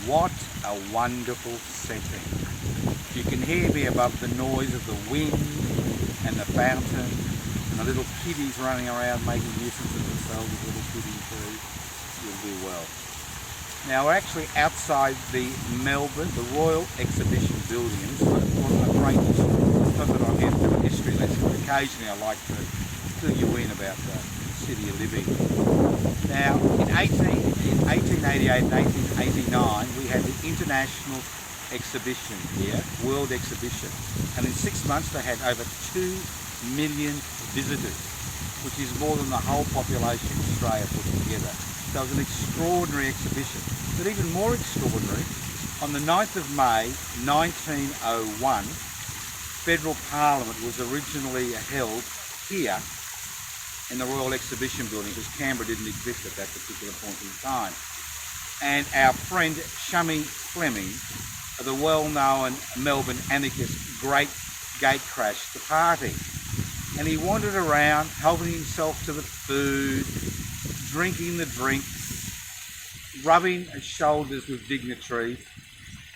What a wonderful setting. You can hear me above the noise of the wind and the fountain and the little kiddies running around making nuisance of themselves with little kiddies too. You'll do well. Now we're actually outside the Melbourne, the Royal Exhibition Building, and this is a great, not that I'm here to do a history lesson, but occasionally I like to fill you in about the city you live in. Now in 1888 and 1889 we had the International Exhibition here, World Exhibition, and in 6 months they had over 2 million visitors, which is more than the whole population of Australia put together. So it was an extraordinary exhibition. But even more extraordinary, on the 9th of May 1901, Federal Parliament was originally held here in the Royal Exhibition Building, because Canberra didn't exist at that particular point in time. And our friend Chummy Fleming, the well-known Melbourne anarchist, great gate crashed the party. And he wandered around helping himself to the food, drinking the drinks, rubbing shoulders with dignitaries,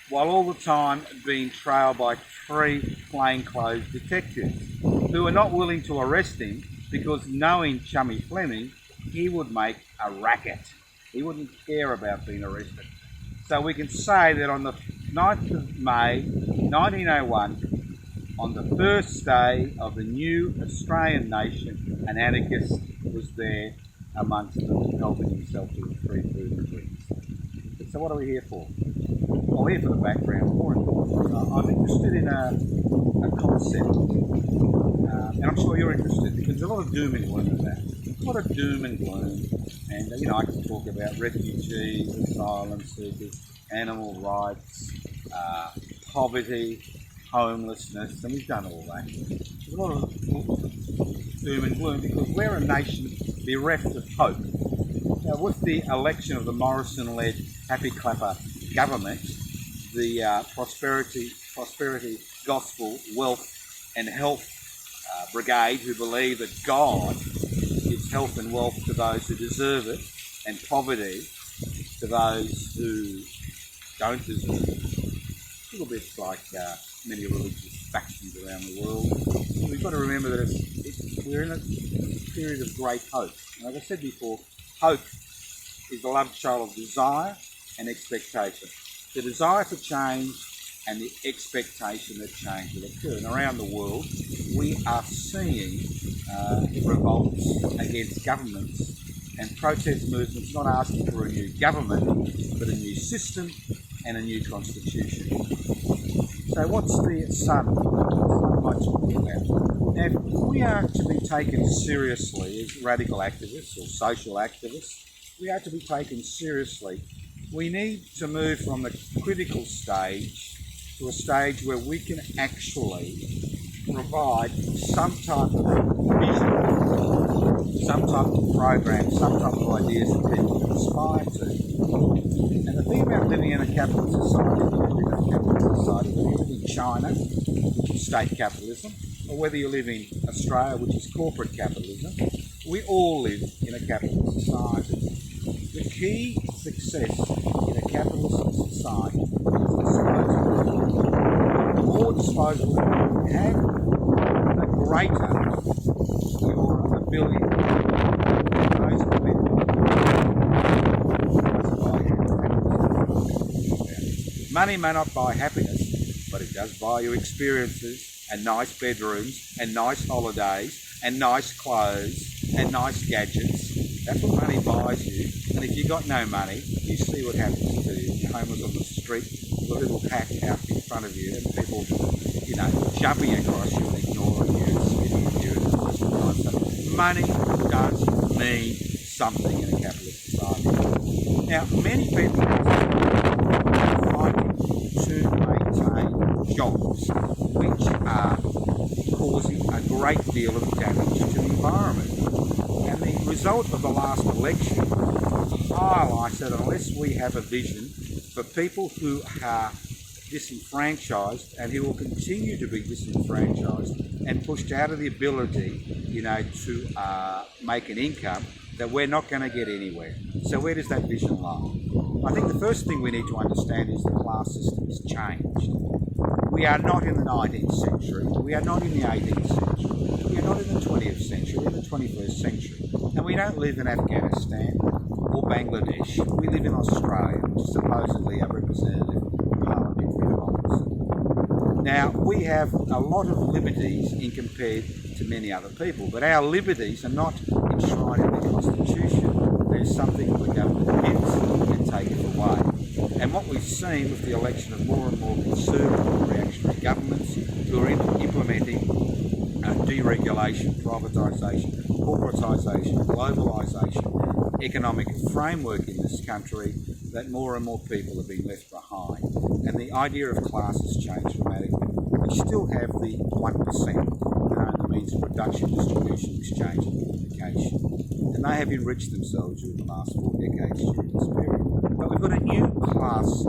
while all the time being trailed by 3 plainclothes detectives who were not willing to arrest him because, knowing Chummy Fleming, he would make a racket. He wouldn't care about being arrested. So we can say that on the 9th of May 1901, on the first day of the new Australian nation, an anarchist was there amongst them, helping himself to the free food and drinks. So what are we here for? Well, we're here for the background. More importantly, I'm interested in a concept, and I'm sure you're interested, because there's a lot of doom and gloom in that. A lot of doom and gloom, and I can talk about refugees, asylum seekers, animal rights, poverty, homelessness, and we've done all that. There's a lot of doom and gloom because we're a nation bereft of hope. Now, with the election of the Morrison-led Happy Clapper government, the prosperity gospel, wealth and health brigade, who believe that God gives health and wealth to those who deserve it, and poverty to those who don't deserve it. A little bit like many religious factions around the world. We've got to remember that we're in a period of great hope. And as I said before, hope is the love child of desire and expectation. The desire to change and the expectation that change will occur. And around the world, we are seeing revolts against governments and protest movements not asking for a new government, but a new system and a new constitution. So what's the sun much talking about? Now, if we are to be taken seriously as radical activists or social activists, we are to be taken seriously. We need to move from the critical stage to a stage where we can actually provide some type of vision, some type of program, some type of ideas that people can aspire to. And the thing about living in a capitalist society, whether you live in China, which is state capitalism, or whether you live in Australia, which is corporate capitalism, we all live in a capitalist society. The key to success in a capitalist society is disposable. The more disposable you have, the greater your ability to those people. Money may not buy happiness, but it does buy you experiences and nice bedrooms and nice holidays and nice clothes and nice gadgets. That's what money buys you. And if you've got no money, you see what happens to you. You're homeless on the street with a little hat out in front of you, and people, jumping across you and ignoring you and spitting at you and all this kind of stuff. Money does mean something in a capitalist society. Now, many people are fighting to maintain jobs which are causing a great deal of damage to the environment. And the result of the last election highlights that unless we have a vision for people who are disenfranchised and who will continue to be disenfranchised and pushed out of the ability, to make an income, that we're not going to get anywhere. So where does that vision lie? I think the first thing we need to understand is the class system has changed. We are not in the 19th century, we are not in the 18th century, we are not in the 20th century, we're in the 21st century. And we don't live in Afghanistan or Bangladesh, we live in Australia, which is supposedly a representative parliamentary democracy. Now, we have a lot of liberties in compared to many other people, but our liberties are not enshrined in the Constitution. There's something that the government gives and takes away. And what we've seen with the election of more and more conservative reactionary governments who are implementing deregulation, privatisation, corporatisation, globalisation, economic framework in this country, that more and more people are being left behind. And the idea of class has changed dramatically. We still have the 1%, the means of production, distribution, exchange and communication. And they have enriched themselves during the last 4 decades during this period. But we've got a new class,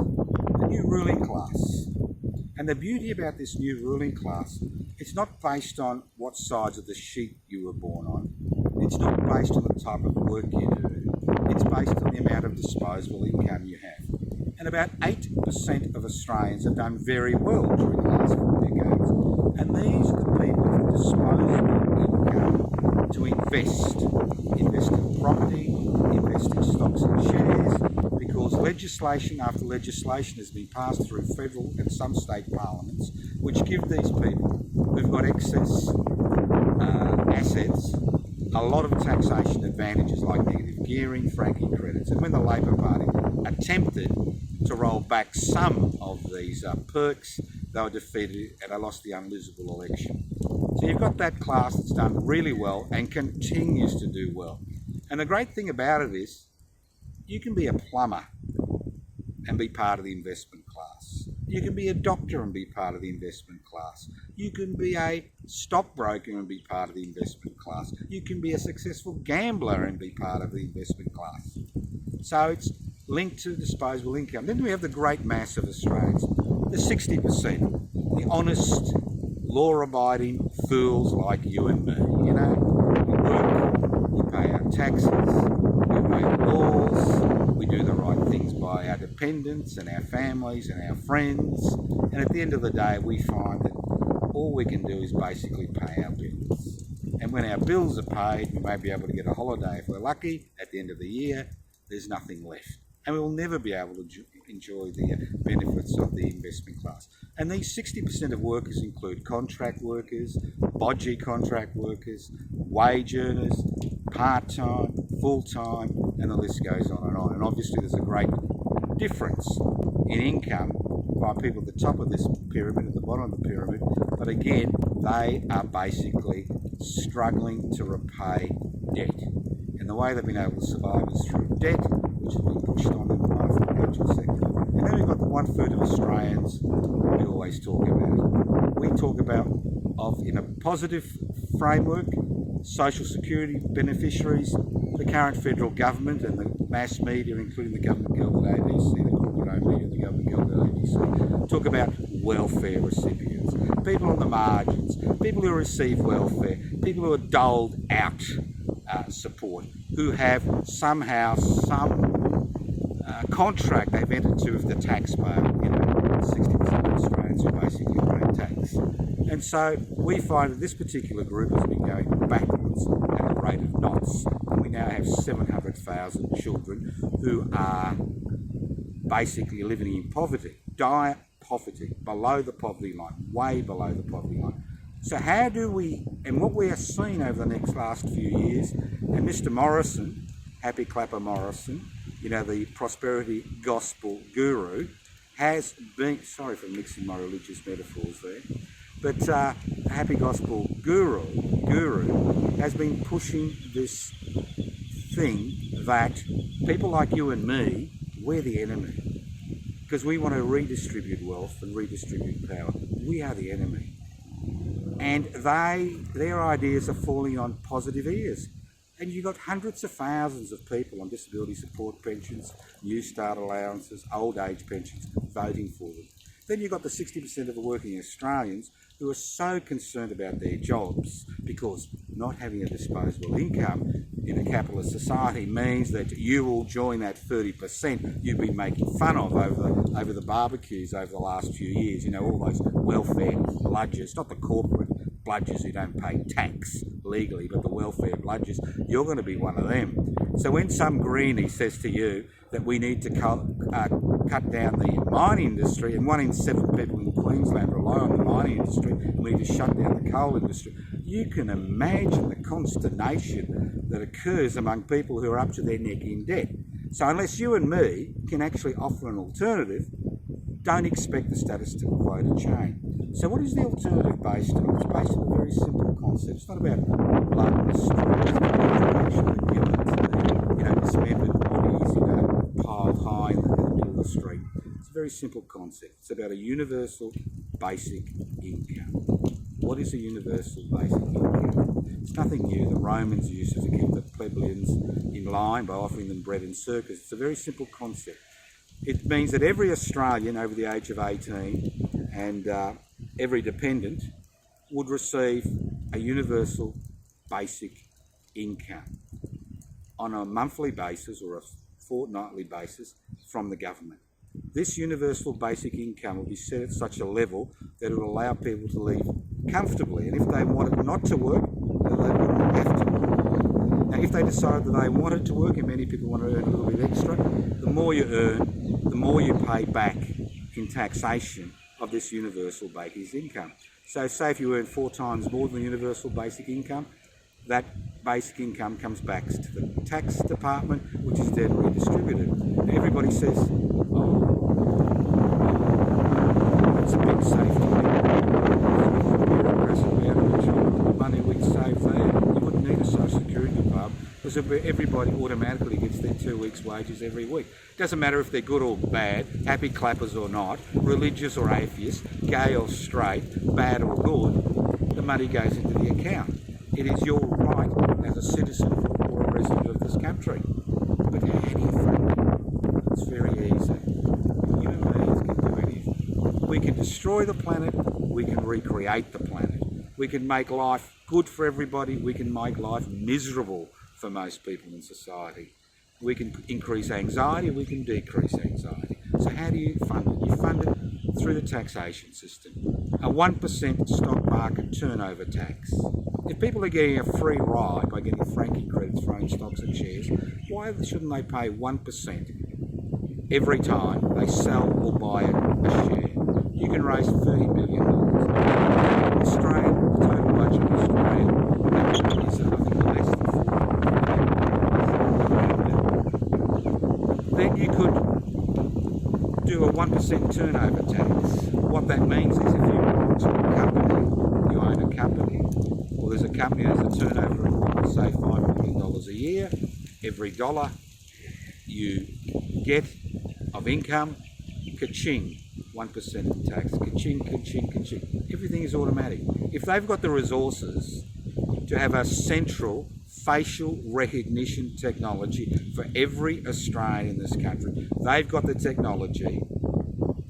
a new ruling class. And the beauty about this new ruling class, it's not based on what sides of the sheet you were born on. It's not based on the type of work you do. It's based on the amount of disposable income you have. And about 8% of Australians have done very well during the last 4 decades. And these are the people with disposable income to invest in property, invest in stocks and shares, because legislation after legislation has been passed through federal and some state parliaments, which give these people who've got excess assets a lot of taxation advantages like negative gearing, franking credits. And when the Labor Party attempted to roll back some of these perks, they were defeated and they lost the unlosable election. So you've got that class that's done really well and continues to do well. And the great thing about it is you can be a plumber and be part of the investment class. You can be a doctor and be part of the investment class. You can be a stockbroker and be part of the investment class. You can be a successful gambler and be part of the investment class. So it's linked to disposable income. Then we have the great mass of Australians, the 60%, the honest, law-abiding fools like you and me. You know, we work, we pay our taxes, we obey our laws, we do the right things by our dependents and our families and our friends, and at the end of the day we find that all we can do is basically pay our bills. And when our bills are paid, we may be able to get a holiday if we're lucky. At the end of the year, there's nothing left. And we will never be able to enjoy the benefits of the investment class. And these 60% of workers include contract workers, bodgy contract workers, wage earners, part-time, full-time, and the list goes on and on. And obviously there's a great difference in income by people at the top of this pyramid and the bottom of the pyramid. But again, they are basically struggling to repay debt. And the way they've been able to survive is through debt, which has been pushed on them by the financial sector. And then we've got the 1/3 of Australians we always talk about. We talk about in a positive framework, social security beneficiaries, the current federal government and the mass media, including the government-gelded ABC, the corporate-owned media and the government-gelded ABC, talk about welfare recipients, people on the margins, people who receive welfare, people who are doled out support, who have somehow some contract they've entered to with the taxpayer. You know, 60% of Australians who basically pay tax. And so we find that this particular group has been going backwards at a rate of knots. We now have 700,000 children who are basically living in poverty, dire poverty, below the poverty line, way below the poverty line. So how do we, and what we are seeing over the last few years, and Mr. Morrison, Happy Clapper Morrison, you know, the prosperity gospel guru, has been, sorry for mixing my religious metaphors there, but Happy Gospel Guru has been pushing this thing that people like you and me, we're the enemy. Because we want to redistribute wealth and redistribute power. We are the enemy. And their ideas are falling on positive ears. And you've got hundreds of thousands of people on disability support pensions, New Start allowances, old age pensions, voting for them. Then you've got the 60% of the working Australians who are so concerned about their jobs because not having a disposable income in a capitalist society means that you will join that 30% you've been making fun of over the barbecues over the last few years. You know, all those welfare bludgers, not the corporate bludgers who don't pay tax legally, but the welfare bludgers. You're going to be one of them. So when some greenie says to you that we need to cut down the mining industry, and 1 in 7 people in Queensland rely on the mining industry, and we need to shut down the coal industry, you can imagine the consternation that occurs among people who are up to their neck in debt. So unless you and me can actually offer an alternative, don't expect the status quo to change. So what is the alternative based on? It's based on a very simple concept. It's not about blood in the street. It's about actually dismembered bodies, piled high in the middle of the street. It's a very simple concept. It's about a universal basic income. What is a universal basic income? It's nothing new. The Romans used it to keep the plebeians in line by offering them bread and circus. It's a very simple concept. It means that every Australian over the age of 18 and every dependent would receive a universal basic income on a monthly basis or a fortnightly basis from the government. This universal basic income will be set at such a level that it will allow people to live comfortably, and if they wanted not to work, then they wouldn't have to work. Now, if they decided that they wanted to work, and many people want to earn a little bit extra, the more you earn, the more you pay back in taxation of this universal basic income. So say if you earn 4 times more than the universal basic income, that basic income comes back to the tax department, which is then redistributed. And everybody says, oh, that's a big safety net. Money we'd save there. You wouldn't need a social security pub because everybody automatically gets their 2 weeks' wages every week. Doesn't matter if they're good or bad, happy clappers or not, religious or atheist, gay or straight, bad or good, the money goes into the account. It is your right as a citizen or a resident of this country. But how do you fund it? It's very easy. Human beings can do anything. We can destroy the planet, we can recreate the planet. We can make life good for everybody, we can make life miserable for most people in society. We can increase anxiety, we can decrease anxiety. So how do you fund it? You fund it through the taxation system. A 1% stock market turnover tax. If people are getting a free ride by getting franking credits for owning stocks and shares, why shouldn't they pay 1% every time they sell or buy a share? You can raise $30 billion. Australia, the total budget of Australia is, I think, less than $40 billion. Then you could do a 1% turnover tax. What that means is if you belong to a company, you own a company, or there's a company that has a turnover of, say, $5 million a year, every dollar you get of income, ka-ching, 1% tax, ka-ching, ka-ching, ka-ching. Everything is automatic. If they've got the resources to have a central facial recognition technology for every Australian in this country, they've got the technology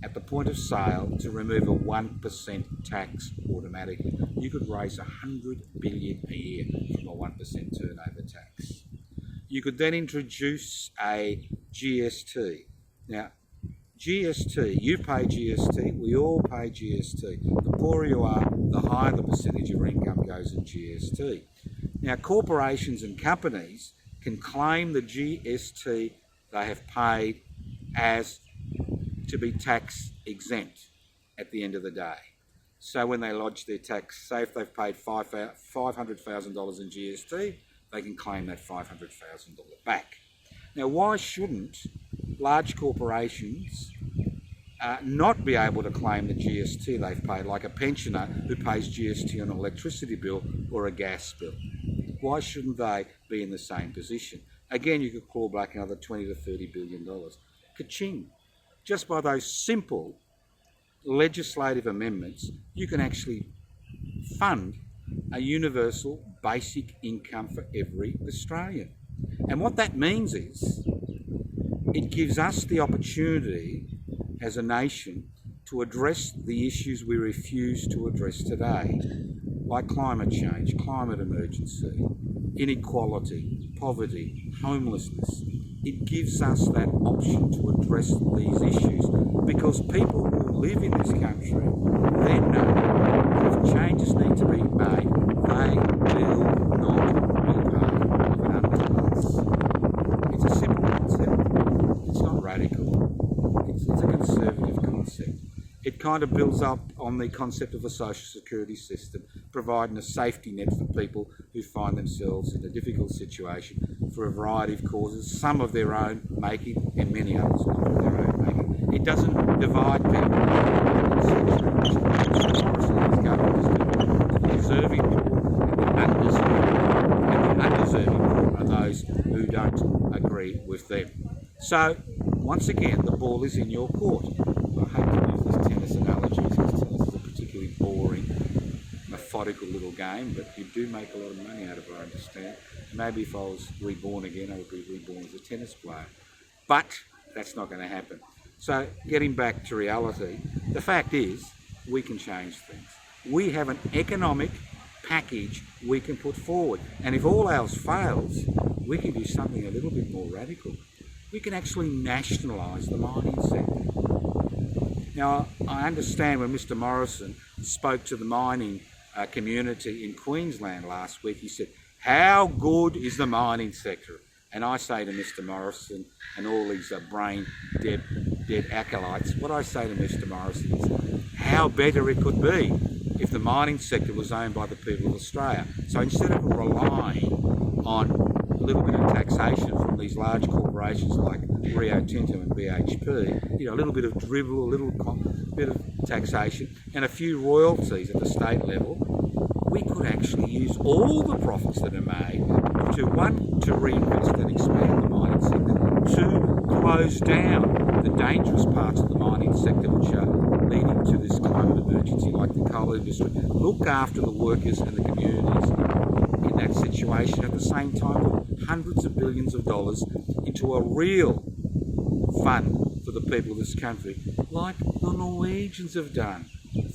at the point of sale to remove a 1% tax automatically. You could raise $100 billion a year from a 1% turnover tax. You could then introduce a GST. Now, GST, you pay GST, we all pay GST. The poorer you are, the higher the percentage of your income goes in GST. Now, corporations and companies can claim the GST they have paid as to be tax exempt at the end of the day. So when they lodge their tax, say if they've paid $500,000 in GST, they can claim that $500,000 back. Now, why shouldn't large corporations not be able to claim the GST they've paid, like a pensioner who pays GST on an electricity bill or a gas bill? Why shouldn't they be in the same position? Again, you could claw back another $20 to $30 billion. Ka-ching. Just by those simple legislative amendments, you can actually fund a universal basic income for every Australian. And what that means is it gives us the opportunity as a nation to address the issues we refuse to address today, like climate change, climate emergency, inequality, poverty, homelessness. It gives us that option to address these issues because people who live in this country then know that if changes need to be made, they will not be part of an underpass. It's a simple concept. It's not radical. It's a conservative concept. It kind of builds up on the concept of a social security system, providing a safety net for people who find themselves in a difficult situation for a variety of causes, some of their own making and many others not of their own making. It doesn't divide people. The deserving poor and the undeserving poor are those who don't agree with them. So, once again, the ball is in your court. I hate to use this tennis analogy because tennis is a particularly boring, methodical little game, but you do make a lot of money out of it, I understand. Maybe if I was reborn again, I would be reborn as a tennis player. But that's not going to happen. So getting back to reality, the fact is we can change things. We have an economic package we can put forward. And if all else fails, we can do something a little bit more radical. We can actually nationalise the mining sector. Now, I understand when Mr Morrison spoke to the mining community in Queensland last week, he said, how good is the mining sector? And I say to Mr Morrison and all these brain dead acolytes, what I say to Mr Morrison is, how better it could be if the mining sector was owned by the people of Australia. So instead of relying on a little bit of taxation from these large corporations like Rio Tinto and BHP, a little bit of dribble, a little bit of taxation and a few royalties at the state level, we could actually use all the profits that are made to, one, to reinvest and expand the mining sector, two, close down the dangerous parts of the mining sector which are leading to this climate emergency like the coal industry, look after the workers and the communities in that situation, at the same time put hundreds of billions of dollars into a real fund for the people of this country, like the Norwegians have done.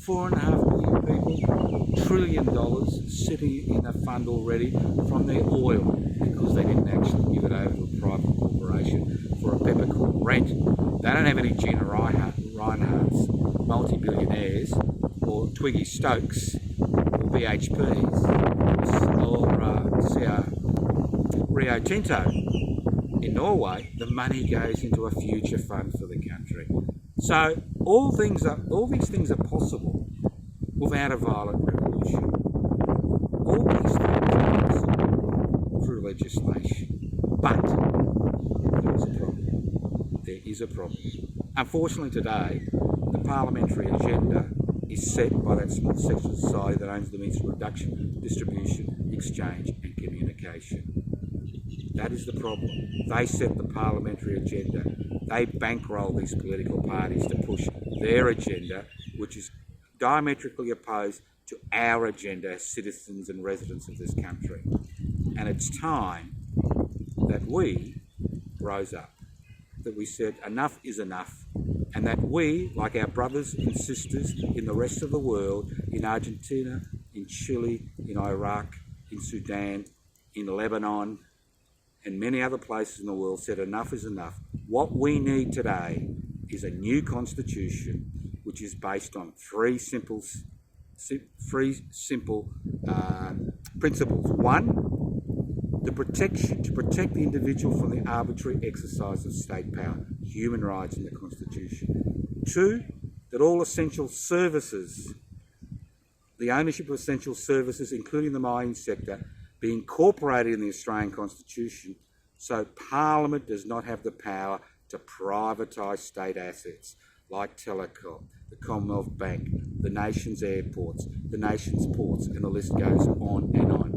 4.5 million people, $1 trillion sitting in a fund already from their oil because they didn't actually give it over to a private corporation for a peppercorn rent. They don't have any Gina Reinhardts, multi-billionaires, or Twiggy Stokes, or BHPs, or Rio Tinto. In Norway, the money goes into a future fund for the country. So all these things are possible without a violent revolution. All these things are possible through legislation. But there is a problem. There is a problem. Unfortunately today, the parliamentary agenda is set by that small section of society that owns the means of production, distribution, exchange and communication. That is the problem. They set the parliamentary agenda. They bankroll these political parties to push their agenda, which is diametrically opposed to our agenda as citizens and residents of this country. And it's time that we rose up, that we said enough is enough, and that we, like our brothers and sisters in the rest of the world, in Argentina, in Chile, in Iraq, in Sudan, in Lebanon, and many other places in the world, said enough is enough. What we need today is a new constitution which is based on three simple principles. One, to protect the individual from the arbitrary exercise of state power, human rights in the Constitution. Two, that all essential services, the ownership of essential services, including the mining sector, be incorporated in the Australian Constitution so Parliament does not have the power to privatise state assets like Telecom, the Commonwealth Bank, the nation's airports, the nation's ports, and the list goes on and on.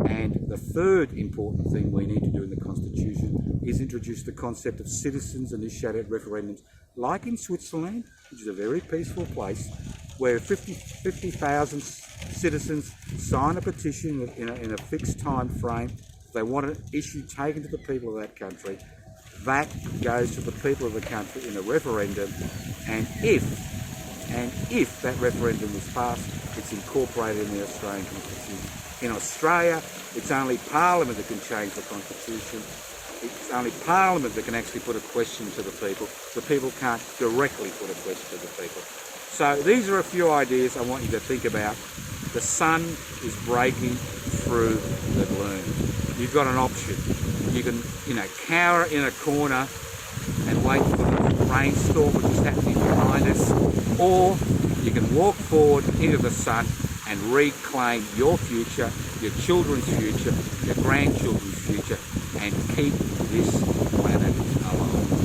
And the third important thing we need to do in the Constitution is introduce the concept of citizens-initiated referendums, like in Switzerland, which is a very peaceful place, where 50,000 citizens sign a petition in a fixed time frame. If they want an issue taken to the people of that country, that goes to the people of the country in a referendum, and if and if that referendum is passed, it's incorporated in the Australian Constitution. In Australia, it's only Parliament that can change the Constitution. It's only Parliament that can actually put a question to the people. The people can't directly put a question to the people. So these are a few ideas I want you to think about. The sun is breaking through the gloom. You've got an option. You can, cower in a corner and wait for the rainstorm which is happening behind us, or you can walk forward into the sun and reclaim your future, your children's future, your grandchildren's future, and keep this planet alive.